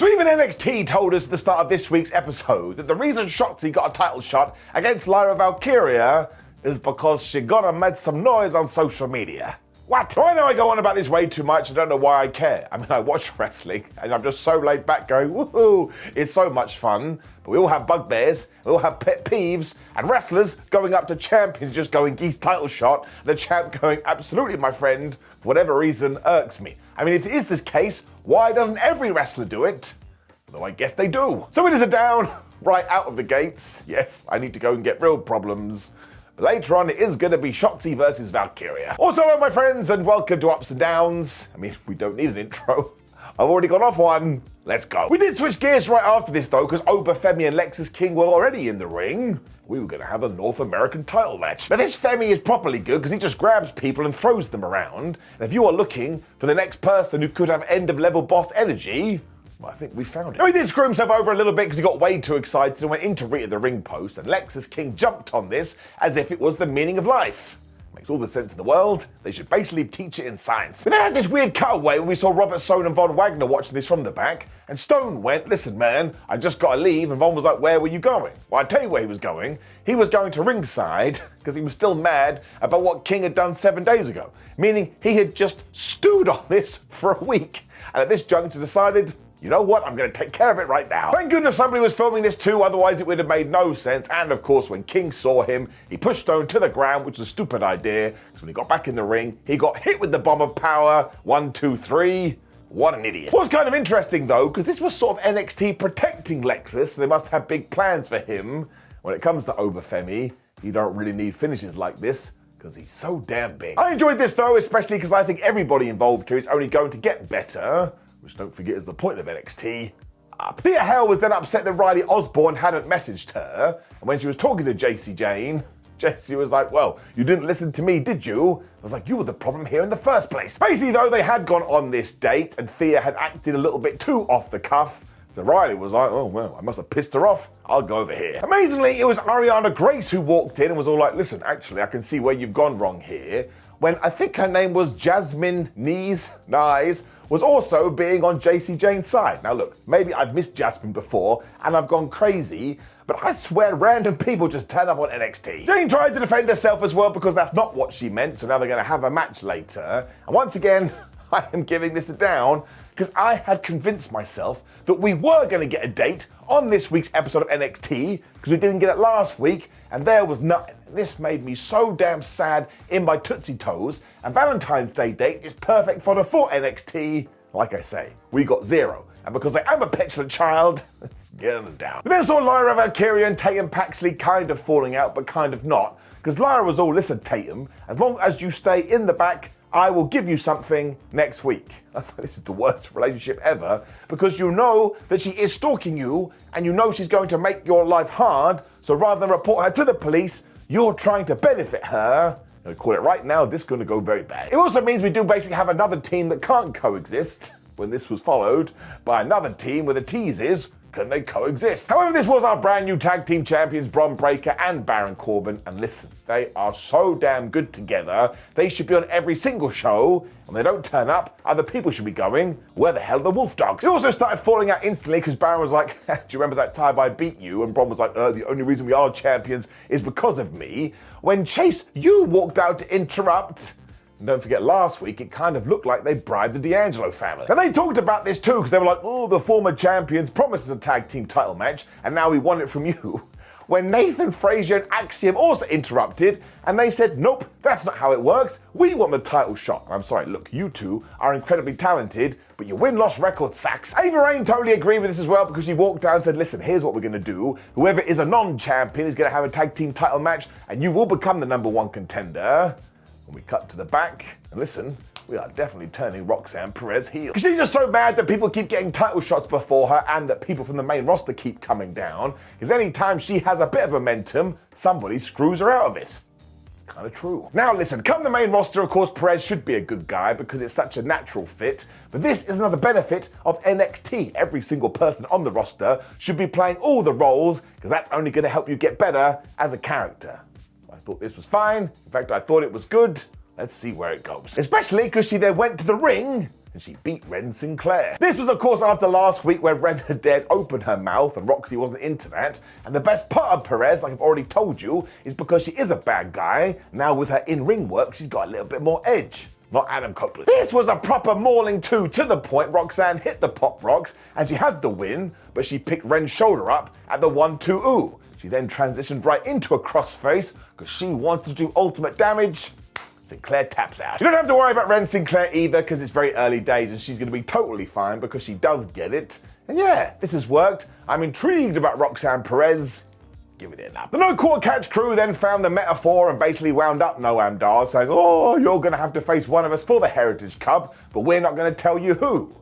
So even NXT told us at the start of this week's episode that the reason Shotzi got a title shot against Lyra Valkyria is because she gonna make some noise on social media. What? So I know I go on about this way too much. I don't know why I care. I mean, I watch wrestling and I'm just so laid back going, woohoo, it's so much fun. But we all have bugbears, we all have pet peeves, and wrestlers going up to champions just going geese title shot, the champ going, absolutely, my friend, for whatever reason, irks me. I mean, if it is this case, why doesn't every wrestler do it? Although I guess they do. So it is a down right out of the gates. Yes, I need to go and get real problems. Later on, it is going to be Shotzi versus Valkyria. Also, hello, my friends, and welcome to Ups and Downs. I mean, we don't need an intro. I've already gone off one. Let's go. We did switch gears right after this, though, because Femi and Lexis King were already in the ring. We were going to have a North American title match. Now, this Femi is properly good because he just grabs people and throws them around. And if you are looking for the next person who could have end-of-level boss energy, well, I think we found it. Now, he did screw himself over a little bit because he got way too excited and went in to Rita the ring post, and Lexis King jumped on this as if it was the meaning of life. Makes all the sense in the world. They should basically teach it in science. But then had this weird cutaway when we saw Robert Stone and Von Wagner watching this from the back, and Stone went, listen man, I just got to leave, and Von was like, where were you going? Well, I tell you where he was going. He was going to ringside because he was still mad about what King had done 7 days ago, meaning he had just stewed on this for a week, and at this juncture decided, you know what, I'm going to take care of it right now. Thank goodness somebody was filming this too, otherwise it would have made no sense. And of course, when King saw him, he pushed Stone to the ground, which was a stupid idea, because when he got back in the ring, he got hit with the bomb of power. 1, 2, 3. What an idiot. What's kind of interesting though, because this was sort of NXT protecting Lexis, so they must have big plans for him. When it comes to Femi, you don't really need finishes like this, because he's so damn big. I enjoyed this though, especially because I think everybody involved here is only going to get better, which don't forget is the point of NXT. Thea Hale was then upset that Riley Osborne hadn't messaged her, and when she was talking to Jayne, Jacy was like, well, you didn't listen to me, did you? I was like, you were the problem here in the first place. Basically though, they had gone on this date, and Thea had acted a little bit too off the cuff, so Riley was like, oh well, I must have pissed her off, I'll go over here. Amazingly, it was Arianna Grace who walked in and was all like, listen, actually, I can see where you've gone wrong here, when I think her name was Jasmine Nyes, was also being on Jayne's side. Now look, maybe I've missed Jasmine before and I've gone crazy, but I swear random people just turn up on NXT. Jayne tried to defend herself as well because that's not what she meant, so now they're going to have a match later. And once again, I am giving this a down because I had convinced myself that we were going to get a date on this week's episode of NXT because we didn't get it last week and there was nothing. This made me so damn sad in my Tootsie Toes, and Valentine's Day date is perfect for the full NXT. Like I say, we got 0. And because I am a petulant child, let's get them down. We then saw Lyra Valkyria and Tatum Paxley kind of falling out, but kind of not. Because Lyra was all, listen Tatum, as long as you stay in the back, I will give you something next week. This is the worst relationship ever, because you know that she is stalking you, and you know she's going to make your life hard, so rather than report her to the police, you're trying to benefit her. I call it right now, this is going to go very bad. It also means we do basically have another team that can't coexist, when this was followed by another team where the tease is, can they coexist? However, this was our brand new tag team champions, Bron Breakker and Baron Corbin, and listen, they are so damn good together, they should be on every single show, and when they don't turn up, other people should be going, where the hell are the Wolf Dogs? They also started falling out instantly because Baron was like, do you remember that time I beat you? And Bron was like, the only reason we are champions is because of me. When Chase, you walked out to interrupt. And don't forget, last week, it kind of looked like they bribed the D'Angelo family. And they talked about this too, because they were like, oh, the former champions promised us a tag team title match, and now we want it from you. When Nathan, Frazer, and Axiom also interrupted, and they said, nope, that's not how it works. We want the title shot. I'm sorry, look, you two are incredibly talented, but your win-loss record sucks. Ava Raine totally agreed with this as well, because she walked down and said, listen, here's what we're going to do. Whoever is a non-champion is going to have a tag team title match, and you will become the #1 contender. When we cut to the back, and listen, we are definitely turning Roxanne Perez heel. She's just so mad that people keep getting title shots before her and that people from the main roster keep coming down, because anytime she has a bit of momentum, somebody screws her out of it. Kind of true. Now listen, come the main roster, of course, Perez should be a good guy because it's such a natural fit, but this is another benefit of NXT. Every single person on the roster should be playing all the roles, because that's only going to help you get better as a character. I thought this was fine. In fact, I thought it was good. Let's see where it goes. Especially because she then went to the ring and she beat Wren Sinclair. This was of course after last week where Wren had dared open her mouth and Roxy wasn't into that. And the best part of Perez, like I've already told you, is because she is a bad guy, now with her in-ring work she's got a little bit more edge. Not Adam Copeland. This was a proper mauling too, to the point Roxanne hit the pop rocks and she had the win, but she picked Wren's shoulder up at the 1-2-ooh. She then transitioned right into a crossface because she wanted to do ultimate damage. Sinclair taps out. You don't have to worry about Wren Sinclair either because it's very early days and she's going to be totally fine because she does get it. And yeah, this has worked. I'm intrigued about Roxanne Perez. Give it up. The No Quarter Catch crew then found the metaphor and basically wound up Noam Dar saying, oh, you're going to have to face one of us for the Heritage Cup, but we're not going to tell you who.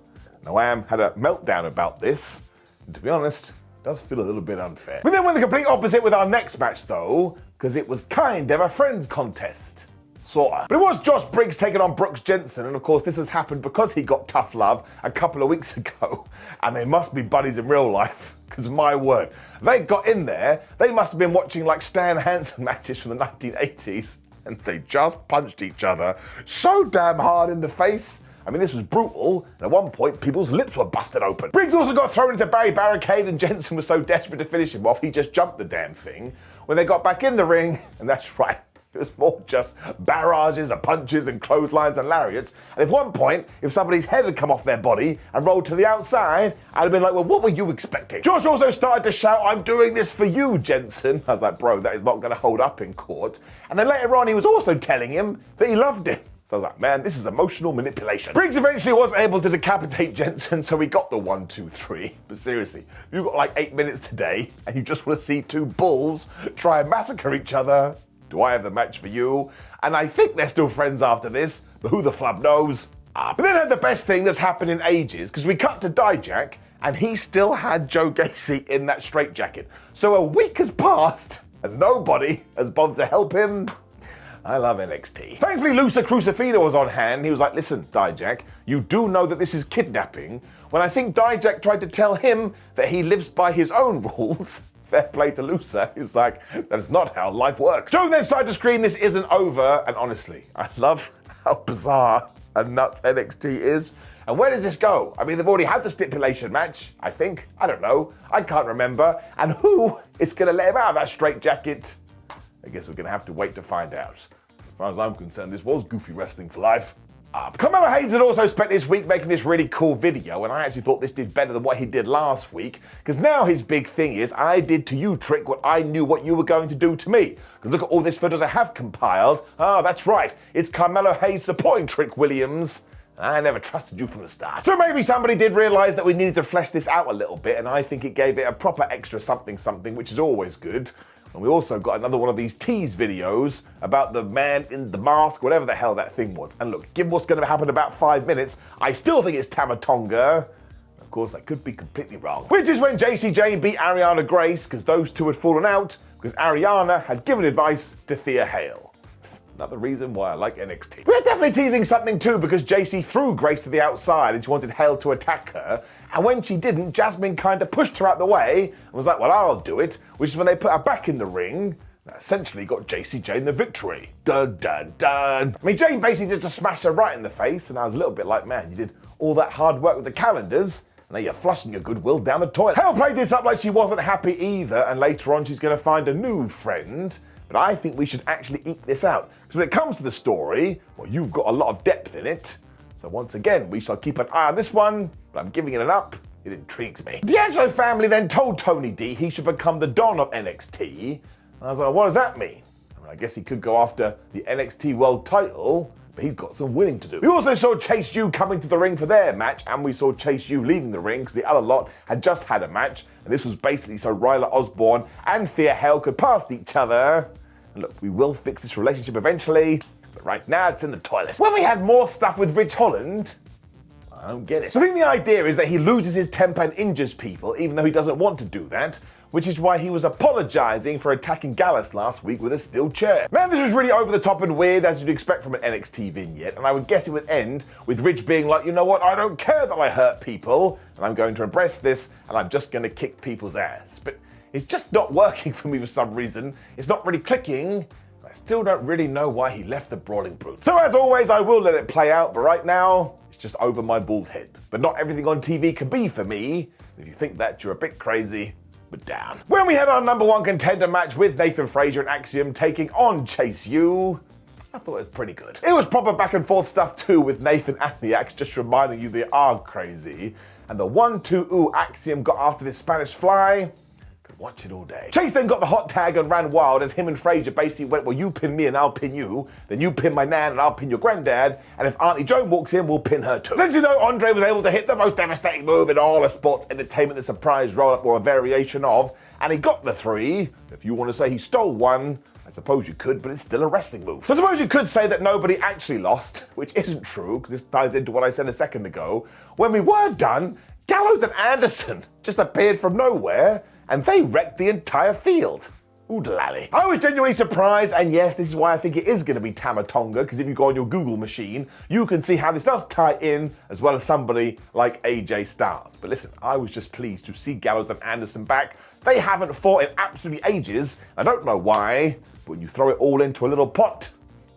Noam had a meltdown about this, and to be honest, it does feel a little bit unfair. We then went the complete opposite with our next match though, because it was kind of a friends contest. Sorta. But it was Josh Briggs taking on Brooks Jensen, and of course this has happened because he got tough love a couple of weeks ago, and they must be buddies in real life, because my word, they got in there, they must have been watching like Stan Hansen matches from the 1980s, and they just punched each other so damn hard in the face. I mean, this was brutal, and at one point, people's lips were busted open. Briggs also got thrown into Barry Barricade, and Jensen was so desperate to finish him off, he just jumped the damn thing. When they got back in the ring, and that's right, it was more just barrages of punches and clotheslines and lariats. And at one point, if somebody's head had come off their body and rolled to the outside, I'd have been like, well, what were you expecting? Josh also started to shout, I'm doing this for you, Jensen. I was like, bro, that is not going to hold up in court. And then later on, he was also telling him that he loved him. So I was like, man, this is emotional manipulation. Briggs eventually was able to decapitate Jensen, so he got the 1, 2, 3. But seriously, you've got like 8 minutes today, and you just want to see two bulls try and massacre each other. Do I have the match for you? And I think they're still friends after this, but who the flub knows? But then had the best thing that's happened in ages, because we cut to Dijak, and he still had Joe Gacy in that straitjacket. So a week has passed, and nobody has bothered to help him. I love NXT. Thankfully, Lusa Crucifino was on hand. He was like, listen, Dijak, you do know that this is kidnapping. When I think Dijak tried to tell him that he lives by his own rules, fair play to Lusa. He's like, that is not how life works. Joe then started to scream, this isn't over. And honestly, I love how bizarre and nuts NXT is. And where does this go? I mean, they've already had the stipulation match, I think. I don't know. I can't remember. And who is going to let him out of that straitjacket? I guess we're going to have to wait to find out. As far as I'm concerned, this was goofy wrestling for life. Carmelo Hayes had also spent this week making this really cool video, and I actually thought this did better than what he did last week, because now his big thing is, I did to you, Trick, what I knew what you were going to do to me. Because look at all these photos I have compiled. That's right, it's Carmelo Hayes supporting Trick Williams. I never trusted you from the start. So maybe somebody did realise that we needed to flesh this out a little bit, and I think it gave it a proper extra something, which is always good. And we also got another one of these tease videos about the man in the mask, whatever the hell that thing was. And look, given what's going to happen in about 5 minutes, I still think it's Tama Tonga. Of course, I could be completely wrong. Which is when Jacy Jayne beat Arianna Grace, because those two had fallen out, because Arianna had given advice to Thea Hale. Another reason why I like NXT. We're definitely teasing something too, because Jacy threw Grace to the outside and she wanted Hale to attack her. And when she didn't, Jasmine kind of pushed her out the way and was like, well, I'll do it. Which is when they put her back in the ring. That essentially got Jacy Jayne the victory. Dun, dun, dun. I mean, Jayne basically just smashed her right in the face. And I was a little bit like, man, you did all that hard work with the calendars. And now you're flushing your goodwill down the toilet. Hale played this up like she wasn't happy either. And later on, she's going to find a new friend. But I think we should actually eke this out. Because when it comes to the story, well, you've got a lot of depth in it. So once again, we shall keep an eye on this one, but I'm giving it an up. It intrigues me. D'Angelo family then told Tony D he should become the Don of NXT. And I was like, what does that mean? I mean, I guess he could go after the NXT World title, but he's got some winning to do. We also saw Chase U coming to the ring for their match, and we saw Chase U leaving the ring because the other lot had just had a match. And this was basically so Ryla Osborne and Thea Hale could pass each other. And look, we will fix this relationship eventually. But right now, it's in the toilet. When we had more stuff with Rich Holland, I don't get it. So I think the idea is that he loses his temper and injures people, even though he doesn't want to do that, which is why he was apologizing for attacking Gallus last week with a steel chair. Man, this was really over the top and weird, as you'd expect from an NXT vignette, and I would guess it would end with Rich being like, you know what, I don't care that I hurt people, and I'm going to embrace this, and I'm just going to kick people's ass. But it's just not working for me for some reason. It's not really clicking. I still don't really know why he left the Brawling Brute. So as always, I will let it play out, but right now, it's It's just over my bald head. But not everything on TV can be for me. If you think that, you're a bit crazy. But down. When we had our number one contender match with Nathan Frazer and Axiom taking on Jacy, I thought it was pretty good. It was proper back and forth stuff too, with Nathan and the Axe just reminding you they are crazy. And the 1-2 Axiom got after this Spanish fly. Could watch it all day. Chase then got the hot tag and ran wild as him and Frazer basically went, well, you pin me and I'll pin you. Then you pin my nan and I'll pin your granddad. And if Auntie Joan walks in, we'll pin her too. Essentially though, Andre was able to hit the most devastating move in all of sports entertainment, the surprise roll-up or a variation of. And he got the 3. If you want to say he stole 1, I suppose you could, but it's still a wrestling move. So I suppose you could say that nobody actually lost, which isn't true, because this ties into what I said a second ago. When we were done, Gallows and Anderson just appeared from nowhere, and they wrecked the entire field. Oodalally. I was genuinely surprised, and yes, this is why I think it is going to be Tama Tonga, because if you go on your Google machine, you can see how this does tie in, as well as somebody like AJ Styles. But listen, I was just pleased to see Gallows and Anderson back. They haven't fought in absolutely ages. I don't know why, but when you throw it all into a little pot,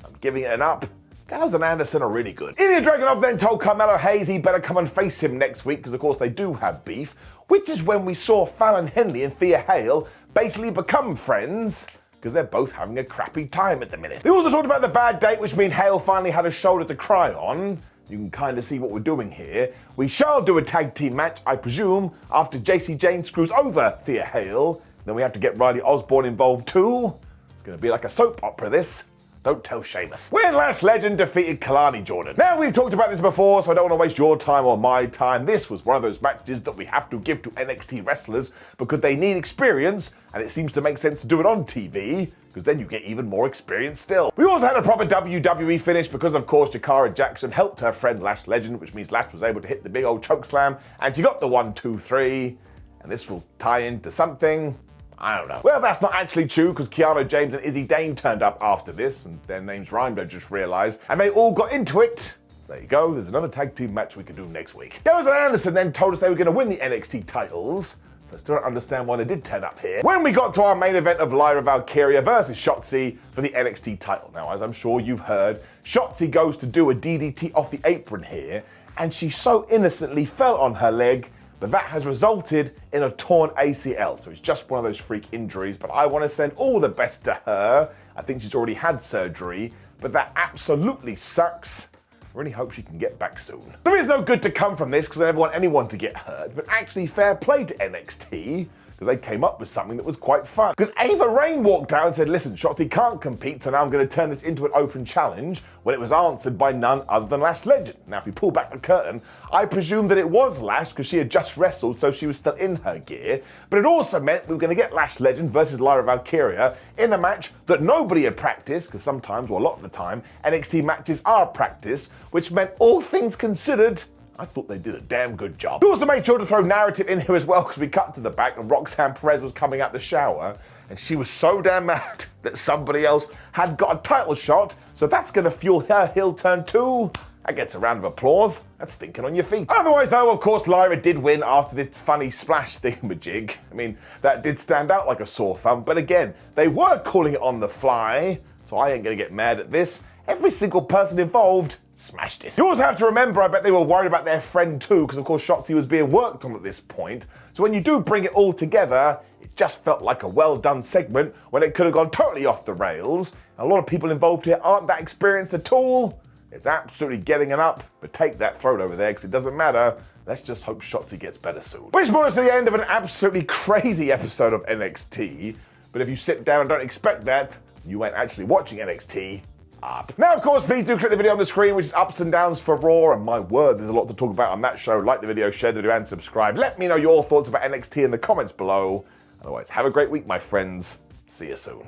I'm giving it an up. Gallows and Anderson are really good. Ilya Dragunov then told Carmelo Hayes he better come and face him next week, because of course they do have beef, which is when we saw Fallon Henley and Thea Hale basically become friends, because they're both having a crappy time at the minute. They also talked about the bad date, which means Hale finally had a shoulder to cry on. You can kind of see what we're doing here. We shall do a tag team match, I presume, after Jacy Jayne screws over Thea Hale. Then we have to get Riley Osborne involved too. It's going to be like a soap opera, this. Don't tell Sheamus. When Lash Legend defeated Kelani Jordan. Now, we've talked about this before, so I don't want to waste your time or my time. This was one of those matches that we have to give to NXT wrestlers because they need experience, and it seems to make sense to do it on TV, because then you get even more experience still. We also had a proper WWE finish because, of course, Jakara Jackson helped her friend Lash Legend, which means Lash was able to hit the big old chokeslam, and she got the 1-2-3, and this will tie into something. I don't know. Well, that's not actually true, because Kiana James and Izzy Dane turned up after this, and their names rhymed, I just realised, and they all got into it. There you go, there's another tag team match we can do next week. Gallows and Anderson then told us they were going to win the NXT titles, so I still don't understand why they did turn up here. When we got to our main event of Lyra Valkyria versus Shotzi for the NXT title. Now, as I'm sure you've heard, Shotzi goes to do a DDT off the apron here, and she so innocently fell on her leg, but that has resulted in a torn ACL. So it's just one of those freak injuries, but I want to send all the best to her. I think she's already had surgery, but that absolutely sucks. I really hope she can get back soon. There is no good to come from this, because I never want anyone to get hurt, but actually fair play to NXT, because they came up with something that was quite fun. Because Ava Raine walked out and said, listen, Shotzi can't compete, so now I'm going to turn this into an open challenge, when it was answered by none other than Lash Legend. Now, if you pull back the curtain, I presume that it was Lash, because she had just wrestled, so she was still in her gear. But it also meant we were going to get Lash Legend versus Lyra Valkyria in a match that nobody had practiced, because sometimes, or a lot of the time, NXT matches are practiced, which meant all things considered, I thought they did a damn good job. We also made sure to throw narrative in here as well, because we cut to the back and Roxanne Perez was coming out the shower, and she was so damn mad that somebody else had got a title shot, so that's going to fuel her heel turn too. That gets a round of applause. That's thinking on your feet. Otherwise, though, of course, Lyra did win after this funny splash thingamajig. I mean, that did stand out like a sore thumb, but again, they were calling it on the fly, so I ain't going to get mad at this. Every single person involved smashed it. You also have to remember, I bet they were worried about their friend too, because of course Shotzi was being worked on at this point. So when you do bring it all together, it just felt like a well done segment when it could have gone totally off the rails. A lot of people involved here aren't that experienced at all. It's absolutely getting an up, but take that throat over there, because it doesn't matter. Let's just hope Shotzi gets better soon. Which brought us to the end of an absolutely crazy episode of NXT. But if you sit down and don't expect that, you ain't actually watching NXT. Up. Now, of course, please do click the video on the screen, which is ups and downs for Raw, and my word, there's a lot to talk about on that show. Like the video, share the video, and subscribe. Let me know your thoughts about NXT in the comments below. Otherwise, have a great week, my friends. See you soon.